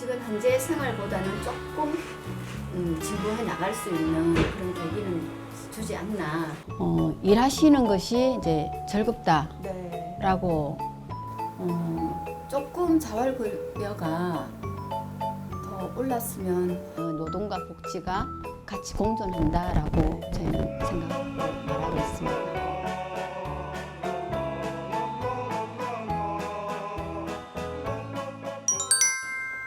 지금 현재 생활보다는 조금 진보해 나갈 수 있는 그런 계기는 주지 않나. 일하시는 것이 이제 네. 즐겁다라고 조금 자활급여가 더 올랐으면 노동과 복지가 같이 공존한다라고 저희는 생각하고 말하고 있습니다.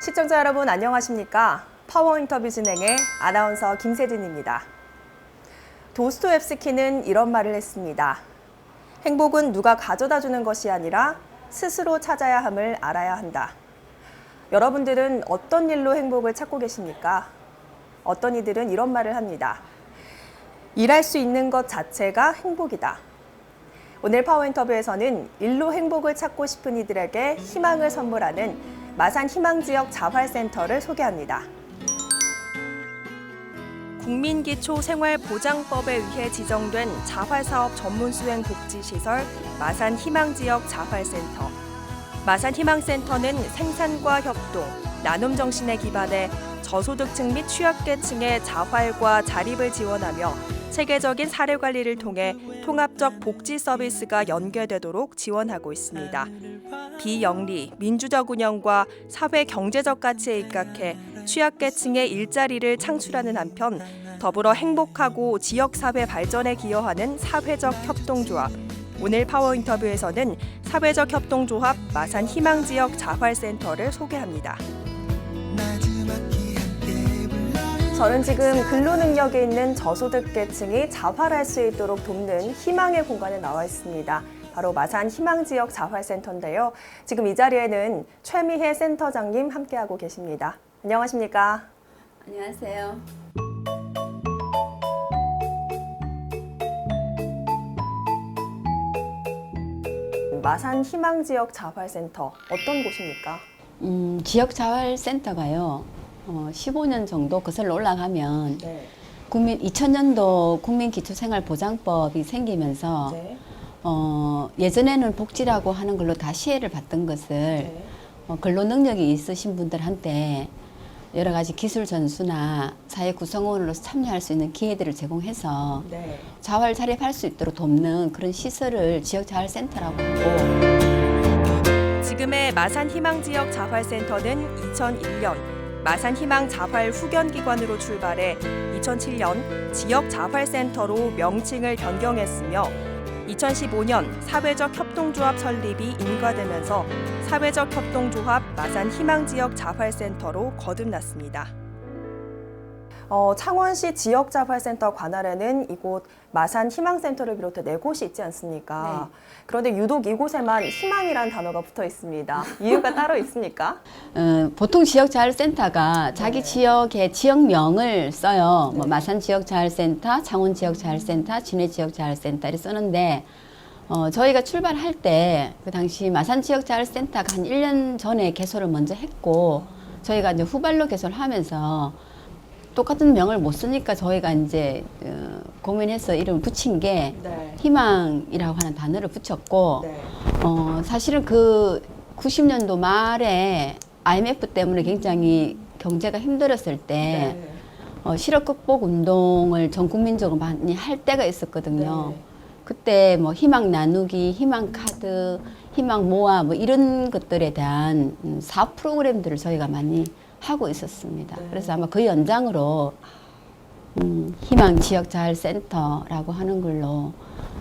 시청자 여러분 안녕하십니까? 파워 인터뷰 진행의 아나운서 김세진입니다. 도스토옙스키는 이런 말을 했습니다. 행복은 누가 가져다 주는 것이 아니라 스스로 찾아야 함을 알아야 한다. 여러분들은 어떤 일로 행복을 찾고 계십니까? 어떤 이들은 이런 말을 합니다. 일할 수 있는 것 자체가 행복이다. 오늘 파워 인터뷰에서는 일로 행복을 찾고 싶은 이들에게 희망을 선물하는 마산 희망지역 자활센터를 소개합니다. 국민기초생활보장법에 의해 지정된 자활사업 전문수행 복지시설 마산 희망지역 자활센터. 마산 희망센터는 생산과 협동, 나눔 정신에 기반해 저소득층 및 취약계층의 자활과 자립을 지원하며 체계적인 사례 관리를 통해 통합적 복지 서비스가 연계되도록 지원하고 있습니다. 비영리, 민주적 운영과 사회 경제적 가치에 입각해 취약계층의 일자리를 창출하는 한편 더불어 행복하고 지역사회 발전에 기여하는 사회적 협동조합. 오늘 파워 인터뷰에서는 사회적 협동조합 마산 희망지역 자활센터를 소개합니다. 저는 지금 근로능력이 있는 저소득계층이 자활할 수 있도록 돕는 희망의 공간에 나와 있습니다. 바로 마산 희망지역 자활센터인데요. 지금 이 자리에는 최미혜 센터장님 함께하고 계십니다. 안녕하십니까? 안녕하세요. 마산 희망지역 자활센터 어떤 곳입니까? 지역 자활센터가요. 15년 정도 거슬러 올라가면 네. 2000년도 국민기초생활보장법이 생기면서 네. 예전에는 복지라고 하는 걸로 다 시혜를 받던 것을 네. 근로 능력이 있으신 분들한테 여러 가지 기술 전수나 사회 구성원으로서 참여할 수 있는 기회들을 제공해서 네. 자활 자립할 수 있도록 돕는 그런 시설을 지역 자활센터라고 하고, 지금의 마산 희망지역 자활센터는 2001년 마산 희망 자활 후견기관으로 출발해 2007년 지역 자활센터로 명칭을 변경했으며 2015년 사회적 협동조합 설립이 인가되면서 사회적 협동조합 마산 희망지역 자활센터로 거듭났습니다. 창원시 지역자활센터 관할에는 이곳 마산 희망센터를 비롯해 4곳이 있지 않습니까? 네. 그런데 유독 이곳에만 희망이라는 단어가 붙어 있습니다. 이유가 따로 있습니까? 보통 지역 자활센터가 자기 지역의 지역명을 써요. 뭐 네. 마산 지역 자활센터, 창원 지역 자활센터, 진해 지역 자활센터 이렇게 쓰는데 저희가 출발할 때 그 당시 마산 지역 자활센터가 한 1년 전에 개소를 먼저 했고 저희가 이제 후발로 개소를 하면서 똑같은 명을 못 쓰니까 저희가 이제 고민해서 이름을 붙인 게 네. 희망이라고 하는 단어를 붙였고 네. 사실은 그 90년도 말에 IMF 때문에 굉장히 경제가 힘들었을 때 네. 실업 극복 운동을 전 국민적으로 많이 할 때가 있었거든요. 네. 그때 뭐 희망 나누기, 희망 카드, 희망 모아 뭐 이런 것들에 대한 사업 프로그램들을 저희가 많이 하고 있었습니다. 네. 그래서 아마 그 연장으로 희망 지역 자활센터라고 하는 걸로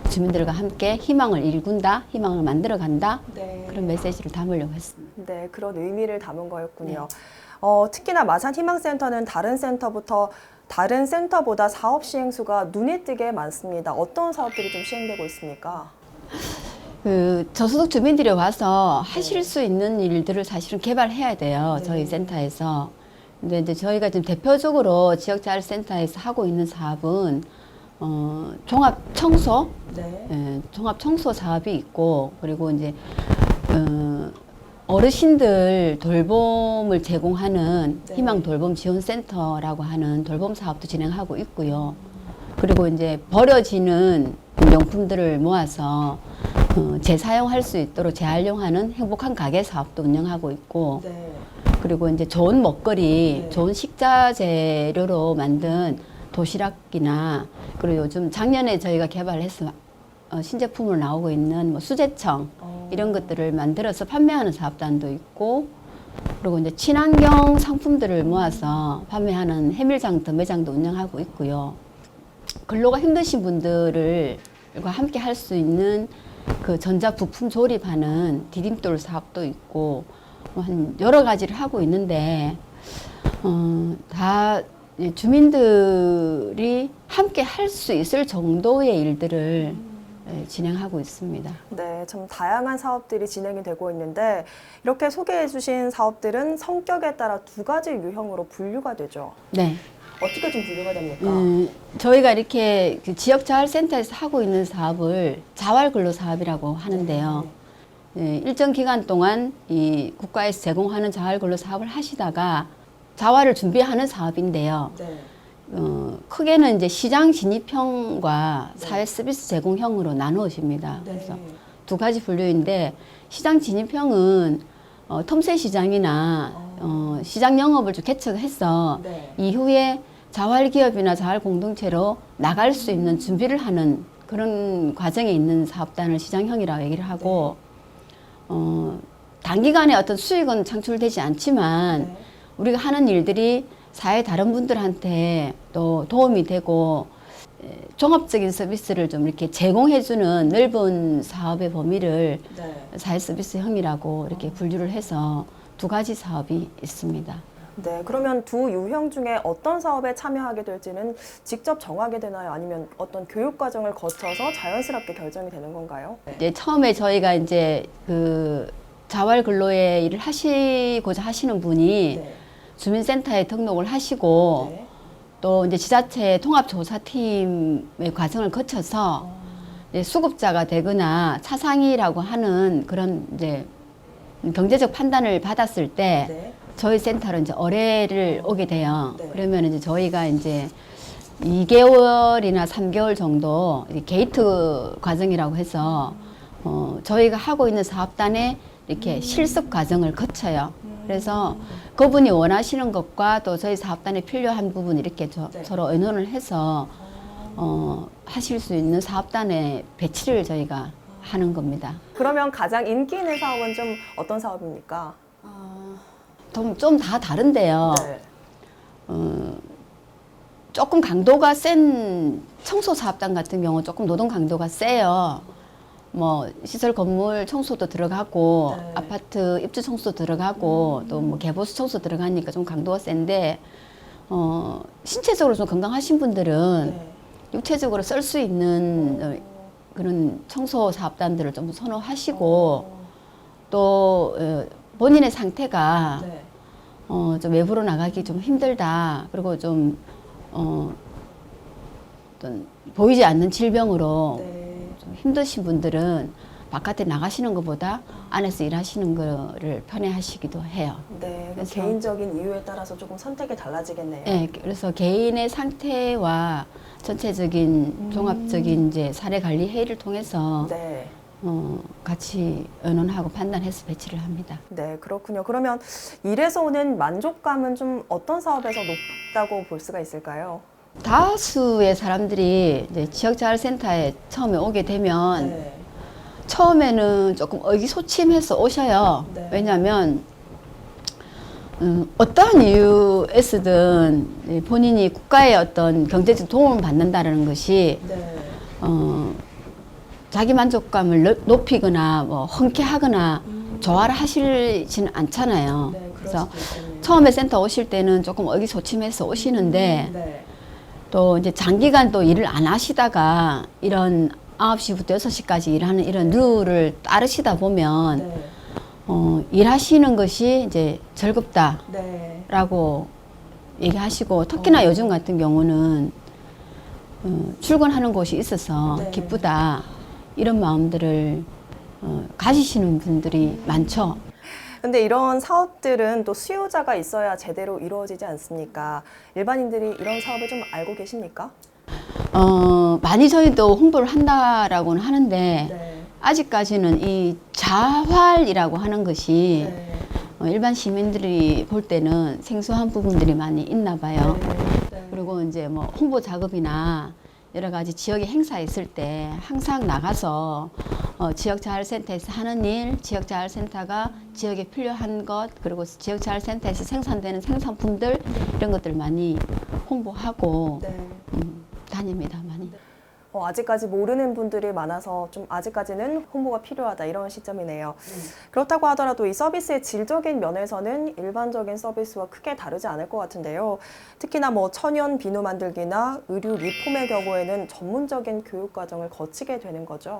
주민들과 함께 희망을 일군다, 희망을 만들어 간다 네. 그런 메시지를 담으려고 했습니다. 네, 그런 의미를 담은 거였군요. 특히나 마산 희망센터는 다른 센터보다 사업 시행 수가 눈에 띄게 많습니다. 어떤 사업들이 좀 시행되고 있습니까? 그 저소득 주민들이 와서 하실 수 있는 일들을 사실은 개발해야 돼요. 네. 저희 센터에서. 근데 이제 저희가 지금 대표적으로 지역자활센터에서 하고 있는 사업은 종합 청소, 네. 종합 청소 사업이 있고, 그리고 이제 어르신들 돌봄을 제공하는 네. 희망 돌봄 지원센터라고 하는 돌봄 사업도 진행하고 있고요. 그리고 이제 버려지는 용품들을 모아서 재사용할 수 있도록 재활용하는 행복한 가게 사업도 운영하고 있고, 네. 그리고 이제 좋은 먹거리, 네. 좋은 식자 재료로 만든 도시락이나 그리고 요즘 작년에 저희가 개발해서 신제품으로 나오고 있는 뭐 수제청 이런 것들을 만들어서 판매하는 사업단도 있고 그리고 이제 친환경 상품들을 모아서 판매하는 해밀장터 매장도 운영하고 있고요. 근로가 힘드신 분들을 함께 할 수 있는 그 전자 부품 조립하는 디딤돌 사업도 있고 한 여러 가지를 하고 있는데 다 주민들이 함께 할 수 있을 정도의 일들을 진행하고 있습니다. 네, 참 다양한 사업들이 진행이 되고 있는데 이렇게 소개해 주신 사업들은 성격에 따라 두 가지 유형으로 분류가 되죠. 네. 어떻게 좀 분류가 됩니까? 저희가 이렇게 그 지역자활센터에서 하고 있는 사업을 자활근로사업이라고 하는데요. 일정 기간 동안 이 국가에서 제공하는 자활근로사업을 하시다가 자활을 준비하는 사업인데요. 네. 크게는 이제 시장 진입형과 사회 서비스 제공형으로 나누어집니다. 그래서 두 가지 분류인데 시장 진입형은 틈새 시장이나 시장 영업을 좀 개척해서 이후에 자활기업이나 자활공동체로 나갈 수 있는 준비를 하는 그런 과정에 있는 사업단을 시장형이라고 얘기를 하고 단기간에 어떤 수익은 창출되지 않지만 우리가 하는 일들이 사회 다른 분들한테 또 도움이 되고 종합적인 서비스를 좀 이렇게 제공해주는 넓은 사업의 범위를 사회 서비스형이라고 이렇게 분류를 해서 두 가지 사업이 있습니다. 네, 그러면 두 유형 중에 어떤 사업에 참여하게 될지는 직접 정하게 되나요? 아니면 어떤 교육 과정을 거쳐서 자연스럽게 결정이 되는 건가요? 이제 처음에 저희가 이제 그 자활근로의 일을 하시고자 하시는 분이 주민센터에 등록을 하시고 또 이제 지자체 통합조사팀의 과정을 거쳐서 이제 수급자가 되거나 차상위라고 하는 그런 이제 경제적 판단을 받았을 때 저희 센터로 이제 의뢰를 오게 돼요. 그러면 이제 저희가 이제 2개월이나 3개월 정도 게이트 과정이라고 해서 저희가 하고 있는 사업단에 이렇게 실습 과정을 거쳐요. 그래서 그분이 원하시는 것과 또 저희 사업단에 필요한 부분 이렇게 서로 의논을 해서 하실 수 있는 사업단에 배치를 저희가 하는 겁니다. 그러면 가장 인기 있는 사업은 좀 어떤 사업입니까? 좀 다 다른데요. 조금 강도가 센 청소 사업단 같은 경우 조금 노동 강도가 세요. 뭐 시설 건물 청소도 들어가고 아파트 입주 청소 들어가고 또 뭐 개보수 청소 들어가니까 좀 강도가 센데 신체적으로 좀 건강하신 분들은 육체적으로 쓸 수 있는 그런 청소 사업단들을 좀 선호하시고 또 본인의 상태가 좀 외부로 나가기 좀 힘들다. 그리고 좀 어떤 보이지 않는 질병으로 좀 힘드신 분들은 바깥에 나가시는 것보다 안에서 일하시는 거를 편해하시기도 해요. 네, 그래서 개인적인 이유에 따라서 조금 선택이 달라지겠네요. 네, 그래서 개인의 상태와 전체적인 종합적인 이제 사례 관리 회의를 통해서 같이 의논하고 판단해서 배치를 합니다. 네, 그렇군요. 그러면 일에서 오는 만족감은 좀 어떤 사업에서 높다고 볼 수가 있을까요? 다수의 사람들이 이제 지역자활센터에 처음에 오게 되면 처음에는 조금 의기소침해서 오셔요. 왜냐하면 어떠한 이유에서든 본인이 국가의 어떤 경제적 도움을 받는다는 것이 자기 만족감을 높이거나 뭐 흔쾌하거나 조화를 하시지는 않잖아요. 그래서 처음에 센터 오실 때는 조금 의기소침해서 오시는데 또 이제 장기간 또 일을 안 하시다가 이런 9시부터 6시까지 일하는 이런 룰을 따르시다 보면 일하시는 것이 이제 즐겁다라고 얘기하시고 특히나 요즘 같은 경우는 출근하는 곳이 있어서 기쁘다 이런 마음들을 가지시는 분들이 많죠. 근데 이런 사업들은 또 수요자가 있어야 제대로 이루어지지 않습니까? 일반인들이 이런 사업을 좀 알고 계십니까? 많이 저희도 홍보를 한다라고는 하는데 아직까지는 이 자활이라고 하는 것이 일반 시민들이 볼 때는 생소한 부분들이 많이 있나 봐요. 네. 그리고 이제 뭐 홍보 작업이나 여러 가지 지역에 행사 있을 때 항상 나가서 지역자활센터에서 하는 일, 지역자활센터가 지역에 필요한 것, 그리고 지역자활센터에서 생산되는 생산품들 이런 것들 많이 홍보하고 네. 다닙니다, 많이. 아직까지 모르는 분들이 많아서 좀 아직까지는 홍보가 필요하다 이런 시점이네요. 그렇다고 하더라도 이 서비스의 질적인 면에서는 일반적인 서비스와 크게 다르지 않을 것 같은데요. 특히나 뭐 천연 비누 만들기나 의류 리폼의 경우에는 전문적인 교육 과정을 거치게 되는 거죠.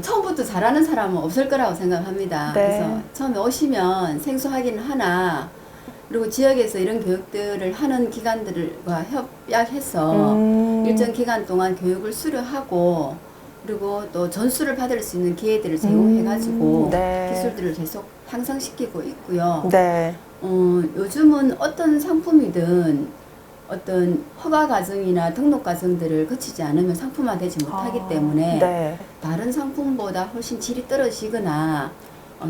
처음부터 잘하는 사람은 없을 거라고 생각합니다. 네. 그래서 처음에 오시면 생소하기는 하나, 그리고 지역에서 이런 교육들을 하는 기관들과 협약해서 일정 기간 동안 교육을 수료하고, 그리고 또 전수를 받을 수 있는 기회들을 제공해가지고 네. 기술들을 계속 향상시키고 있고요. 네. 요즘은 어떤 상품이든 어떤 허가 과정이나 등록 과정들을 거치지 않으면 상품화되지 못하기 때문에 네. 다른 상품보다 훨씬 질이 떨어지거나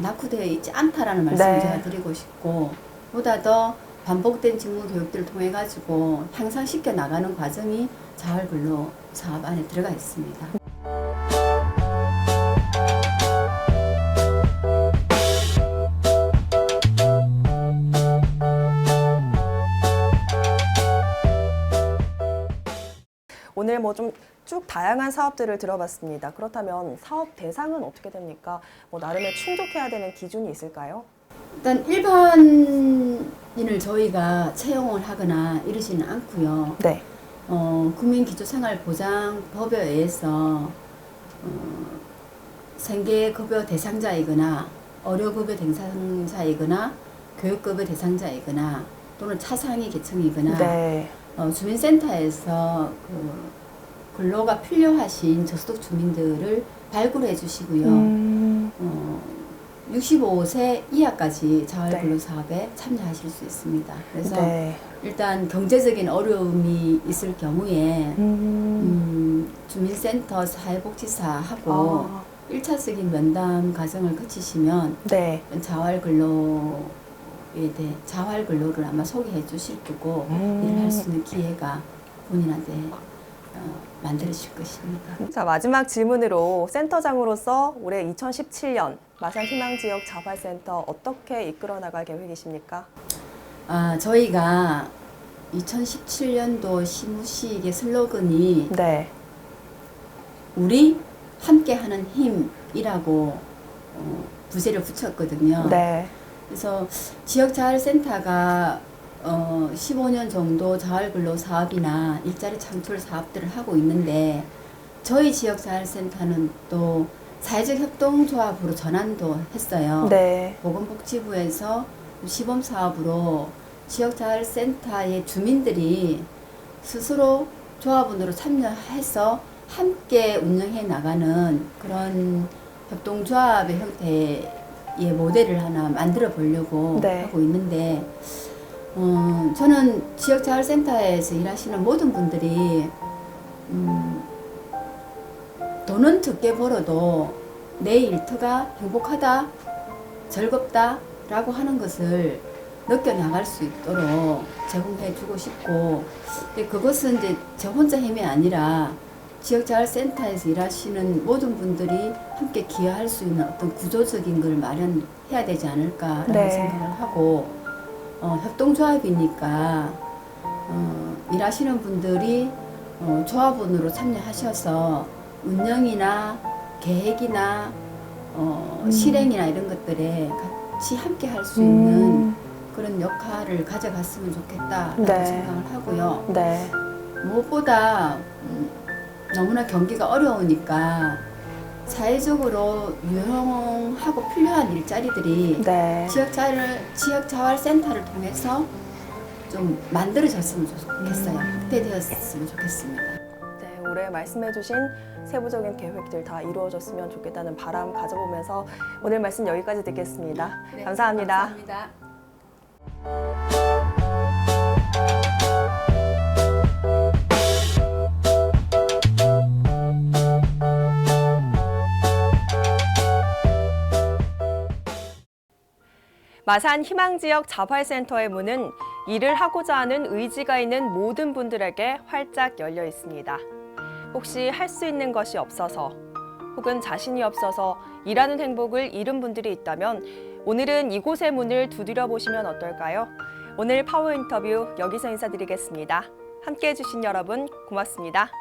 낙후되어 있지 않다라는 말씀을 네. 제가 드리고 싶고, 보다 더 반복된 직무 교육들을 통해 가지고 향상시켜 나가는 과정이 자활근로 사업 안에 들어가 있습니다. 오늘 뭐 좀 쭉 다양한 사업들을 들어봤습니다. 그렇다면 사업 대상은 어떻게 됩니까? 뭐 나름의 충족해야 되는 기준이 있을까요? 일단 일반인을 저희가 채용을 하거나 이러지는 않고요. 네. 국민기초생활보장법에 의해서 생계급여 대상자이거나 의료급여 대상자이거나 교육급여 대상자이거나 또는 차상위 계층이거나 네. 주민센터에서 근로가 필요하신 저소득 주민들을 발굴해 주시고요. 65세 이하까지 자활근로 사업에 참여하실 수 있습니다. 그래서 네. 일단 경제적인 어려움이 있을 경우에 주민센터 사회복지사하고 1차적인 면담 과정을 거치시면 네. 자활근로를 아마 소개해 주실 거고 일을 할 수 있는 기회가 본인한테 만들어질 것입니다. 자, 마지막 질문으로 센터장으로서 올해 2017년 마산희망지역 자활센터 어떻게 이끌어 나갈 계획이십니까? 저희가 2017년도 시무식의 슬로건이 네. 우리 함께하는 힘이라고 부제를 붙였거든요. 네. 그래서 지역자활센터가 15년 정도 자활근로 사업이나 일자리 창출 사업들을 하고 있는데, 저희 지역자활센터는 또 사회적 협동조합으로 전환도 했어요. 네. 보건복지부에서 시범사업으로 지역자활센터의 주민들이 스스로 조합원으로 참여해서 함께 운영해 나가는 그런 협동조합의 형태의 모델을 하나 만들어 보려고 네. 하고 있는데, 저는 지역자활센터에서 일하시는 모든 분들이 돈은 적게 벌어도 내 일터가 행복하다, 즐겁다 라고 하는 것을 느껴나갈 수 있도록 제공해 주고 싶고, 근데 그것은 이제 저 혼자 힘이 아니라 지역자활센터에서 일하시는 모든 분들이 함께 기여할 수 있는 어떤 구조적인 걸 마련해야 되지 않을까라고 네. 생각을 하고, 협동조합이니까 일하시는 분들이 조합원으로 참여하셔서 운영이나 계획이나 실행이나 이런 것들에 같이 함께 할 수 있는 그런 역할을 가져갔으면 좋겠다라고 네. 생각을 하고요. 네. 무엇보다 너무나 경기가 어려우니까 사회적으로 유용하고 필요한 일자리들이 네. 지역자활센터를 통해서 좀 만들어졌으면 좋겠어요. 확대되었으면 좋겠습니다. 네, 올해 말씀해주신 세부적인 계획들 다 이루어졌으면 좋겠다는 바람 가져보면서 오늘 말씀 여기까지 듣겠습니다. 네, 감사합니다. 감사합니다. 마산 희망지역 자활센터의 문은 일을 하고자 하는 의지가 있는 모든 분들에게 활짝 열려 있습니다. 혹시 할 수 있는 것이 없어서 혹은 자신이 없어서 일하는 행복을 잃은 분들이 있다면 오늘은 이곳의 문을 두드려 보시면 어떨까요? 오늘 파워 인터뷰 여기서 인사드리겠습니다. 함께해 주신 여러분 고맙습니다.